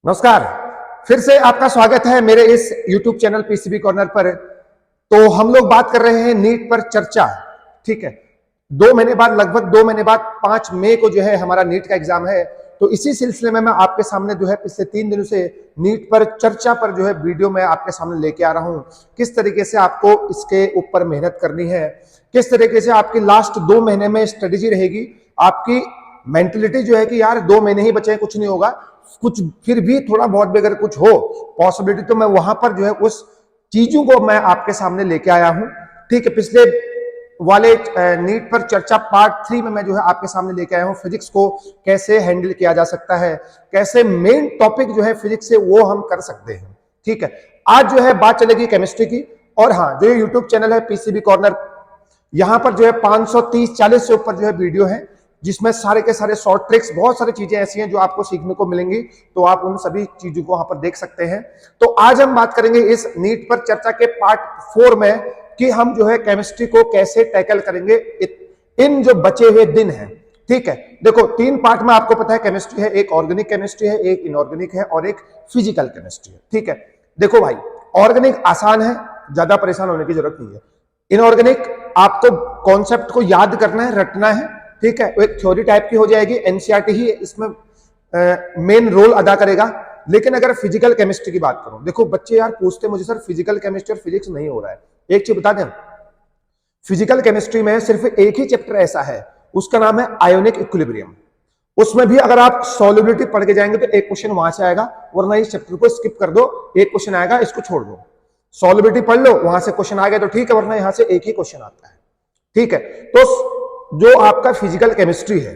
नमस्कार। फिर से आपका स्वागत है मेरे इस YouTube चैनल पीसीबी कॉर्नर पर। तो हम लोग बात कर रहे हैं नीट पर चर्चा। ठीक है, 2 महीने बाद, लगभग 2 महीने बाद 5 मई को जो है हमारा नीट का एग्जाम है। तो इसी सिलसिले में मैं आपके सामने जो है पिछले 3 दिनों से नीट पर चर्चा पर जो है वीडियो मैं आपके सामने लेके आ रहा हूं। किस तरीके से आपको इसके ऊपर मेहनत करनी है, किस तरीके से आपकी लास्ट 2 महीने में स्ट्रेटेजी रहेगी, आपकी मेंटलिटी जो है कि यार 2 महीने ही बचे हैं, कुछ नहीं होगा, कुछ फिर भी थोड़ा बहुत भी अगर कुछ हो पॉसिबिलिटी, तो मैं वहां पर जो है उस चीजों को मैं आपके सामने लेके आया हूं। ठीक है, पिछले वाले नीट पर चर्चा पार्ट 3 में मैं जो है आपके सामने लेके आया हूं फिजिक्स को कैसे हैंडल किया जा सकता है, कैसे मेन टॉपिक जो है फिजिक्स से वो हम कर सकते हैं। ठीक है, आज जो है बात चलेगी केमिस्ट्री की। और हाँ, जो ये यूट्यूब चैनल है पीसीबी कॉर्नर, यहां पर जो है 530-40 से ऊपर जो है वीडियो है, जिसमें सारे के सारे शॉर्ट ट्रिक्स, बहुत सारी चीजें ऐसी हैं जो आपको सीखने को मिलेंगी। तो आप उन सभी चीजों को वहां पर देख सकते हैं। तो आज हम बात करेंगे इस नीट पर चर्चा के पार्ट 4 में कि हम जो है केमिस्ट्री को कैसे टैकल करेंगे इन जो बचे हुए दिन हैं। ठीक है, देखो 3 पार्ट में आपको पता है केमिस्ट्री है, एक ऑर्गेनिक केमिस्ट्री है, एक इनऑर्गेनिक है और एक फिजिकल केमिस्ट्री है। ठीक है, देखो भाई, ऑर्गेनिक आसान है, ज्यादा परेशान होने की जरूरत नहीं है। इनऑर्गेनिक आपको कॉन्सेप्ट को याद करना है, रटना है। ठीक है, एक थ्योरी टाइप की हो जाएगी, एनसीईआरटी ही इसमें मेन रोल अदा करेगा। लेकिन अगर फिजिकल केमिस्ट्री की बात करूं, देखो बच्चे यार पूछते मुझे, सर फिजिकल केमिस्ट्री और फिजिक्स नहीं हो रहा है। एक चीज बता दें, फिजिकल केमिस्ट्री में सिर्फ एक ही चैप्टर ऐसा है, उसका नाम है आयोनिक इक्विलिब्रियम। उसमें भी अगर आप सॉल्युबिलिटी पढ़ के जाएंगे तो एक क्वेश्चन वहां से आएगा, वरना इस चैप्टर को स्किप कर दो, एक क्वेश्चन आएगा, इसको छोड़ दो। सॉल्युबिलिटी पढ़ लो, वहां से क्वेश्चन आ गया तो ठीक है, वरना यहां से एक ही क्वेश्चन आता है। ठीक है, तो जो आपका फिजिकल केमिस्ट्री है,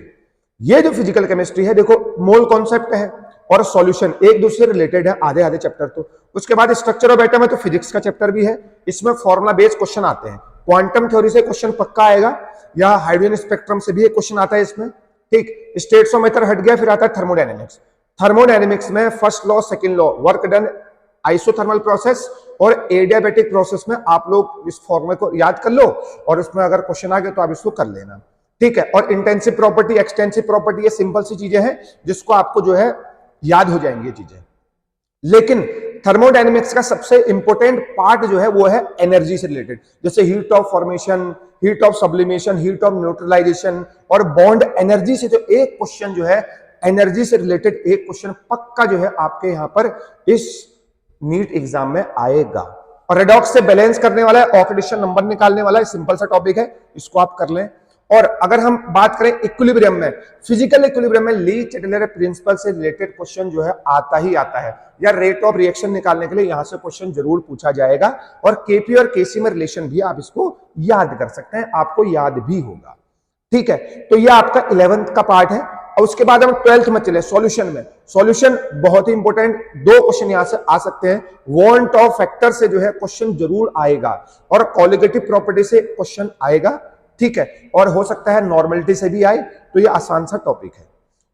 ये जो फिजिकल केमिस्ट्री है, देखो मोल कॉन्सेप्ट है और सॉल्यूशन एक दूसरे रिलेटेड है, आधे आधे चैप्टर। तो उसके बाद स्ट्रक्चर ऑफ एटम है, तो फिजिक्स का चैप्टर भी है, इसमें फॉर्मुला बेस्ड क्वेश्चन आते हैं। क्वांटम थ्योरी से क्वेश्चन पक्का आएगा, या हाइड्रोजन स्पेक्ट्रम से भी एक क्वेश्चन आता है इसमें। ठीक, स्टेट्स ऑफ मैटर हट गया, फिर आता है थर्मोडायनेमिक्स। थर्मोडायनेमिक्स में first law, second law, work done, isothermal process और एडियाबैटिक प्रोसेस में आप लोग इस फॉर्मूले को याद कर लो, और उसमें अगर क्वेश्चन आ गया तो आप इसको कर लेना। ठीक है, और इंटेंसिव प्रॉपर्टी, एक्सटेंसिव प्रॉपर्टी, ये सिंपल सी चीजें हैं जिसको आपको जो है याद हो जाएंगी ये चीजें। लेकिन थर्मोडायनेमिक्स का सबसे इंपॉर्टेंट पार्ट जो है वो है एनर्जी से रिलेटेड, जैसे heat of formation, heat of sublimation, heat of neutralisation और बॉन्ड एनर्जी से। जो एक क्वेश्चन जो है एनर्जी से रिलेटेड, एक क्वेश्चन पक्का जो है आपके यहां पर इस नीट एग्जाम में आएगा। और रेडॉक्स से बैलेंस करने वाला है, ऑक्सीडेशन नंबर निकालने वाला है, सिंपल सा टॉपिक है, इसको आप कर लें। और अगर हम बात करें इक्विलिब्रियम में, फिजिकल इक्विलिब्रियम में ली चैटलर प्रिंसिपल से रिलेटेड क्वेश्चन जो है आता ही आता है, या रेट ऑफ रिएक्शन निकालने के लिए यहां से क्वेश्चन जरूर पूछा जाएगा। और केपी और केसी में रिलेशन भी आप इसको याद कर सकते हैं, आपको याद भी होगा। ठीक है, तो यह आपका 11th का पार्ट है। और उसके बाद हम 12th में चले, सॉल्यूशन में। सॉल्यूशन बहुत ही इंपॉर्टेंट, 2 क्वेश्चन यहां से आ सकते हैं। वांट ऑफ फैक्टर से जो है क्वेश्चन जरूर आएगा, और कॉलिगेटिव प्रॉपर्टी से क्वेश्चन आएगा। ठीक है, और हो सकता है नॉर्मलिटी से भी आए, तो ये आसान सा टॉपिक है।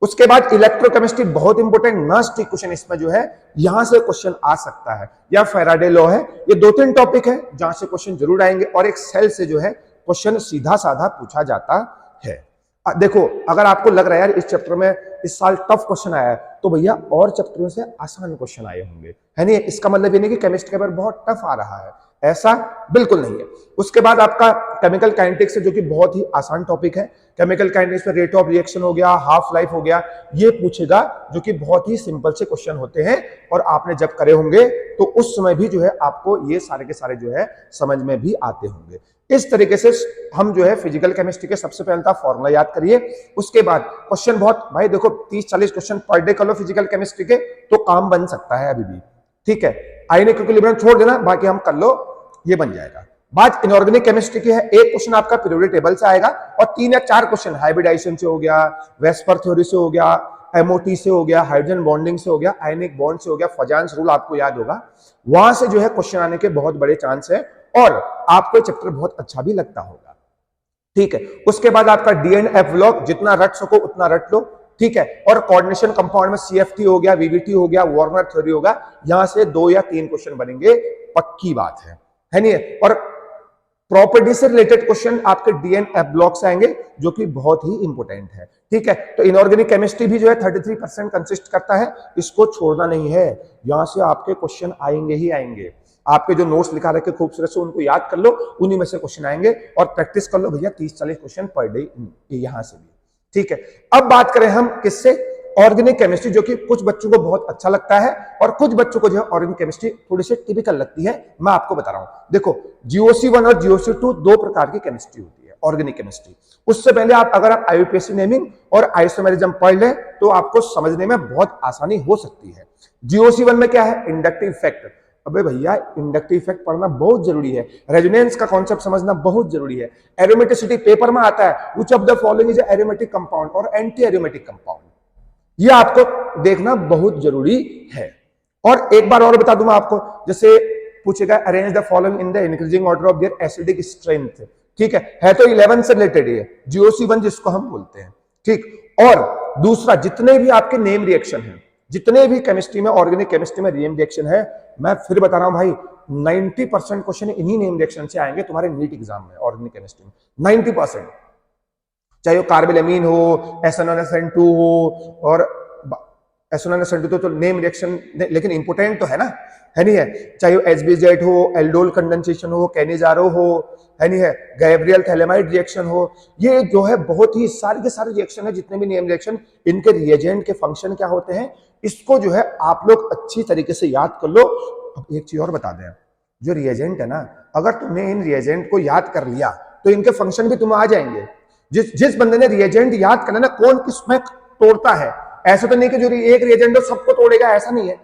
उसके बाद इलेक्ट्रोकेमिस्ट्री बहुत इंपॉर्टेंट, नॉस्ट इक्वेशन, इसमें जो है यहां से क्वेश्चन आ सकता है, या फैराडे लॉ है। ये 2-3 टॉपिक है जहां से क्वेश्चन जरूर आएंगे, और एक सेल से जो है क्वेश्चन सीधा साधा पूछा जाता है। देखो, अगर आपको लग रहा है यार इस चैप्टर में इस साल टफ क्वेश्चन आया है, तो भैया और चैप्टरों से आसान क्वेश्चन आए होंगे, है नहीं? इसका मतलब ये नहीं कि केमिस्ट्री का पेपर बहुत टफ आ रहा है, ऐसा बिल्कुल नहीं है। उसके बाद आपका केमिकल काइनेटिक्स है, जो कि बहुत ही आसान टॉपिक है। केमिकल काइनेटिक्स में रेट ऑफ रिएक्शन हो गया, हाफ लाइफ हो गया, ये पूछेगा, जो कि बहुत ही सिंपल से क्वेश्चन होते हैं, और आपने जब करे होंगे तो उस समय भी जो है आपको ये सारे के सारे जो है समझ में भी आते होंगे। इस तरीके से हम जो है फिजिकल केमिस्ट्री के सबसे पहले फॉर्मूला याद करिए। उसके बाद क्वेश्चन बहुत, भाई देखो 30-40 क्वेश्चन पर डे कर लो फिजिकल केमिस्ट्री के, तो काम बन सकता है अभी भी। ठीक है, आयनिक इक्विलिब्रियम छोड़ देना, बाकी हम कर लो, ये बन जाएगा। बात इनऑर्गेनिक केमिस्ट्री की है, एक क्वेश्चन आपका पीरियोडिक टेबल से आएगा, और 3 या 4 क्वेश्चन हाइब्रिडाइजेशन से हो गया, वेस्पर थ्योरी से हो गया, एमओटी से हो गया, हाइड्रोजन बॉन्डिंग से हो गया, आयनिक बॉन्ड से हो गया, फजान्स रूल आपको याद होगा, वहां से जो है क्वेश्चन आने के बहुत बड़े चांस है, और आपको चैप्टर बहुत अच्छा भी लगता होगा। ठीक है, उसके बाद आपका डी एंड एफ ब्लॉक, जितना रट सको उतना रट लो। ठीक है, और कोऑर्डिनेशन कंपाउंड में सीएफटी हो गया, वीवीटी हो गया, वार्नर थ्योरी होगा, यहां से 2 या 3 क्वेश्चन बनेंगे, पक्की बात है नहीं? और प्रॉपर्टी से रिलेटेड क्वेश्चन आपके डीएनएफ ब्लॉक से आएंगे, जो कि बहुत ही इंपॉर्टेंट है। ठीक है, तो इनऑर्गेनिक केमिस्ट्री भी जो है 33% कंसिस्ट करता है, इसको छोड़ना नहीं है। यहां से आपके क्वेश्चन आएंगे ही आएंगे। आपके जो नोट्स लिखा रखे खूबसूरत से उनको याद कर लो, उन्हीं में से क्वेश्चन आएंगे, और प्रैक्टिस कर लो भैया 30-40 क्वेश्चन पर डे यहां से भी। ठीक है, अब बात करें हम किससे, ऑर्गेनिक केमिस्ट्री, जो कि कुछ बच्चों को बहुत अच्छा लगता है और कुछ बच्चों को जो है ऑर्गेनिक केमिस्ट्री थोड़ी सी टिपिकल लगती है। मैं आपको बता रहा हूं, देखो GOC1 और GOC2 दो प्रकार की केमिस्ट्री होती है ऑर्गेनिक केमिस्ट्री। उससे पहले अगर आप IUPAC नेमिंग और आइसोमेरिज्म पढ़ लें तो आपको समझने में बहुत आसानी हो सकती है। GOC1 में क्या है, इंडक्टिव इफेक्ट। अबे भैया इंडक्टिव इफेक्ट पढ़ना बहुत जरूरी है, रेजोनेंस का कॉन्सेप्ट समझना बहुत जरूरी है। एरोमेटिसिटी पेपर में आता है, which of the following is aromatic compound और एंटी एरोमेटिक कंपाउंड, ये आपको देखना बहुत जरूरी है। और एक बार और बता दूं मैं आपको, जैसे पूछेगा arrange the following in the increasing order of their acidic strength. ठीक है तो 11 से रिलेटेड है GOC1 जिसको हम बोलते हैं। ठीक, और दूसरा जितने भी आपके नेम रिएक्शन हैं, जितने भी केमिस्ट्री में ऑर्गेनिक केमिस्ट्री में नेम रिएक्शन है, मैं फिर बता रहा हूं भाई 90% क्वेश्चन इन्हीं नेम रिएक्शन से आएंगे तुम्हारे नीट एग्जाम में ऑर्गेनिक केमिस्ट्री में, 90%। चाहे वो कार्बेलामीन हो, SN1SN2 हो, और SN1SN2 तो नेम रिएक्शन लेकिन इंपोर्टेंट तो है ना, है नहीं है। चाहे वो HBZ हो, एल्डोल कंडेंसेशन हो, कैनिजारो हो, है नहीं है, गैब्रियल थैलेमाइड रिएक्शन हो, ये जो है बहुत ही सारे के सारे रिएक्शन है, जितने भी नेम रिएक्शन, इनके रिएजेंट के फंक्शन क्या होते हैं, इसको जो है आप लोग अच्छी तरीके से याद कर लो। अब एक चीज और बता दें, जो रिएजेंट है ना, अगर तुमने इन रिएजेंट को याद कर लिया तो इनके फंक्शन भी तुम्हें आ जाएंगे। जिस बंदे ने रिएजेंट याद करना ना, कौन किसमें तोड़ता है, ऐसा तो नहीं कि जो एक रिएजेंट हो सबको तोड़ेगा, ऐसा नहीं है,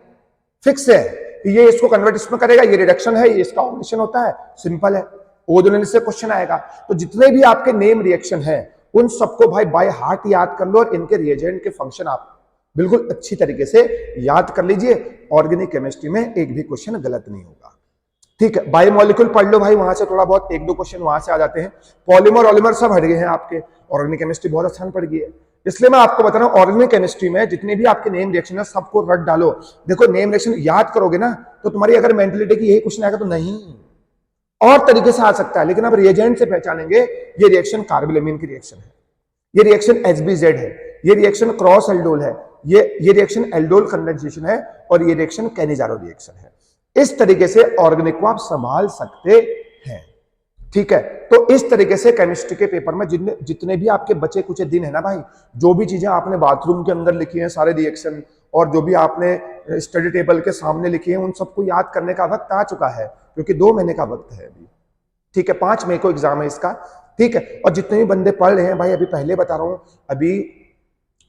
फिक्स है कि ये इसको कन्वर्ट इसमें करेगा, ये रिडक्शन है, ये इसका ऑपरेशन होता है, सिंपल है। ओजोनिल से क्वेश्चन आएगा, तो जितने भी आपके नेम रिएक्शन है उन सबको भाई बाय हार्ट याद कर लो, और इनके रिएजेंट के फंक्शन आप बिल्कुल अच्छी तरीके से याद कर लीजिए। ऑर्गेनिक केमिस्ट्री में एक भी क्वेश्चन गलत नहीं होगा। ठीक है, बायोमोलिक्यूल पढ़ लो भाई, वहां से थोड़ा बहुत एक दो क्वेश्चन वहां से आ जाते हैं। पॉलीमर ऑलिमर सब हट गए हैं आपके, ऑर्गेनिक केमिस्ट्री बहुत आसान पड़ गई है। इसलिए मैं आपको बता रहा हूं ऑर्गेनिक केमिस्ट्री में जितने भी आपके नेम रिएक्शन है सबको रट डालो। देखो नेम रिएक्शन याद करोगे ना तो तुम्हारी अगर मेंटलिटी की यही क्वेश्चन आएगा तो नहीं, और तरीके से आ सकता है, लेकिन अब रिएजेंट से पहचानेंगे ये रिएक्शन कार्बेलामीन की रिएक्शन है, ये रिएक्शन HBZ है, ये रिएक्शन क्रॉस एल्डोल है, ये रिएक्शन एल्डोल कंडेंसेशन है, और ये रिएक्शन कैनिजारो रिएक्शन है। इस तरीके से ऑर्गेनिक को आप संभाल सकते हैं। ठीक है, तो इस तरीके से केमिस्ट्री के पेपर में जितने भी आपके बचे कुछ दिन है ना भाई, जो भी चीजें आपने बाथरूम के अंदर लिखी हैं सारे रिएक्शन, और जो भी आपने स्टडी टेबल के सामने लिखी है, उन सबको याद करने का वक्त आ चुका है, क्योंकि 2 महीने का वक्त है अभी। ठीक है, 5 मई को एग्जाम है इसका। ठीक है, और जितने भी बंदे पढ़ रहे हैं भाई, अभी पहले बता रहा हूं, अभी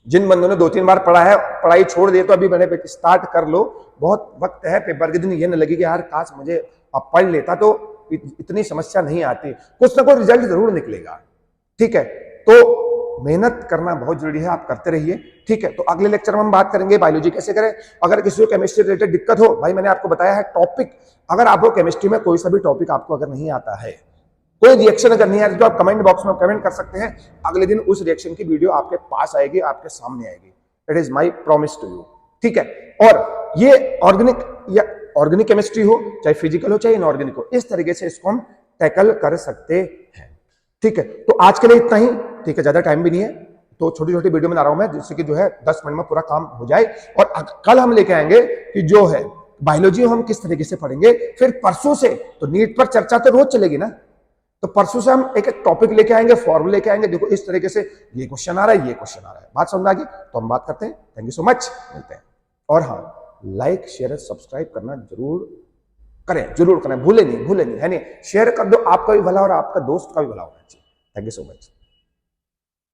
जिन बंदों ने 2-3 बार पढ़ा है, पढ़ाई छोड़ दी, तो अभी मैंने स्टार्ट कर लो, बहुत वक्त है। पेपर के दिन ये न लगे कि यार काश मुझे अब पढ़ लेता तो इतनी समस्या नहीं आती, कुछ ना कुछ रिजल्ट जरूर निकलेगा। ठीक है, तो मेहनत करना बहुत जरूरी है, आप करते रहिए। ठीक है, तो अगले लेक्चर में हम बात करेंगे बायोलॉजी कैसे करें। अगर किसी को केमिस्ट्री रिलेटेड दिक्कत हो, भाई मैंने आपको बताया है टॉपिक, अगर आपको केमिस्ट्री में कोई सा भी टॉपिक आपको अगर नहीं आता है, कोई रिएक्शन अगर नहीं आती, तो आप कमेंट बॉक्स में कमेंट कर सकते हैं, अगले दिन उस रिएक्शन की वीडियो आपके पास आएगी, आपके सामने आएगी। It is my promise to you. ठीक है, और ये ऑर्गेनिक केमिस्ट्री हो, चाहे फिजिकल हो, चाहे इनऑर्गेनिक हो, इस तरीके से इसको हम टैकल कर सकते हैं। ठीक है, तो आज के लिए इतना ही। ठीक है, ज्यादा टाइम भी नहीं है, तो छोटी छोटी वीडियो बना रहा हूं मैं, जिससे कि जो है 10 मिनट में पूरा काम हो जाए। और कल हम लेके आएंगे कि जो है बायोलॉजी हम किस तरीके से पढ़ेंगे। फिर परसों से तो नीट पर चर्चा तो रोज चलेगी ना, तो परसों से हम एक एक टॉपिक लेके आएंगे, फॉर्मूला लेके आएंगे। देखो इस तरीके से ये क्वेश्चन आ रहा है, ये क्वेश्चन आ रहा है, बात समझ में आ गई, तो हम बात करते हैं। थैंक यू सो मच, मिलते हैं। और हाँ, लाइक शेयर सब्सक्राइब करना जरूर करें, भूले नहीं, है नहीं, शेयर कर दो, आपका भी भला और आपका दोस्त का भी भला होना चाहिए। Thank you so much.